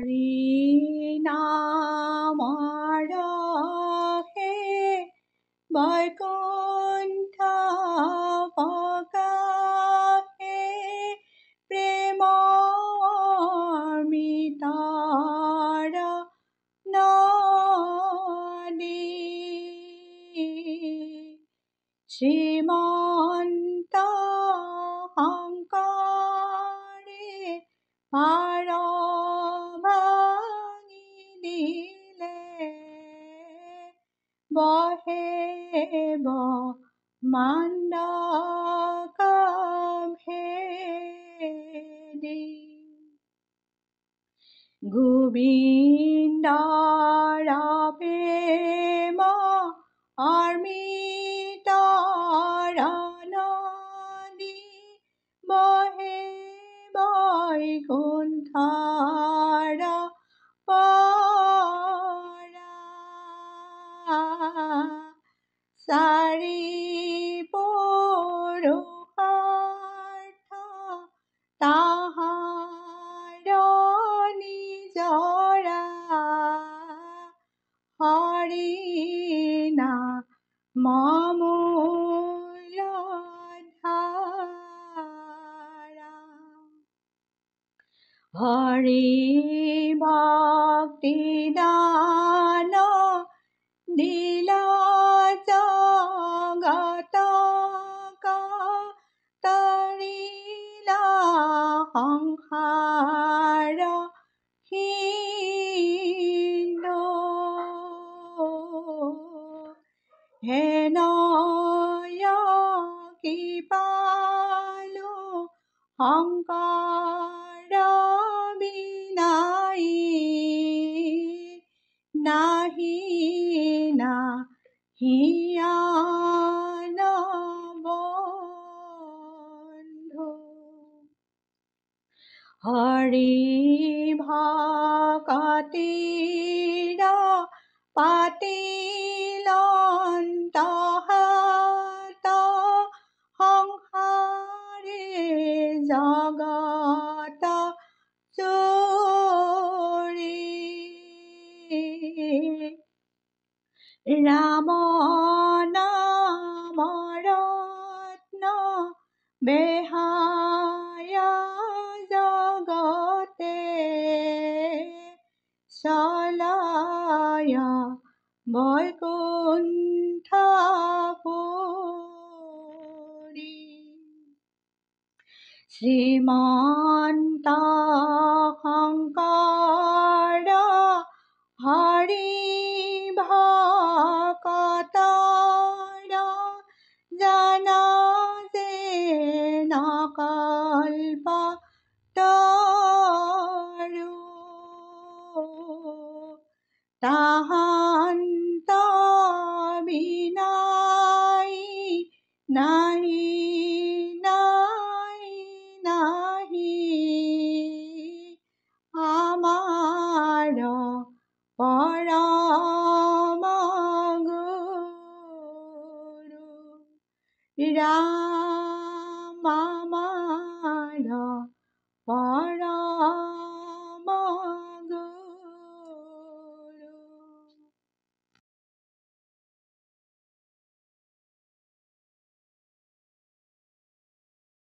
হৰি নামৰ ৰসে বৈকুণ্ঠ প্ৰকাশে প্ৰেমৰ মিতৰ নদী শ্ৰীমন্ত শংকৰে পাৰ ভাঙি দিলে বহে মণ্ডকভেদী গোবিন্দৰ প্ৰেম অমৃতৰ নদী বহে বৈকুণ্ঠৰ পৰা চাৰি পুৰুষাৰ্থ তাহাৰ নিজৰা হৰি নাম মূলধাৰা হৰি ভক্তি দান দিলা জগতক তৰিলা সংসাৰ সিন্ধু হেনয় কৃপালু শংকৰ বিনাই নাহি নাহিয়ান বন্ধু হৰি ভকতিৰ পাতিলন্ত হাত সংসাৰে জগত চুৰি ৰাম নাম ৰত্ন বেহায়া জগতে চলায় বৈকুণ্ঠপুৰী শ্ৰীমন্ত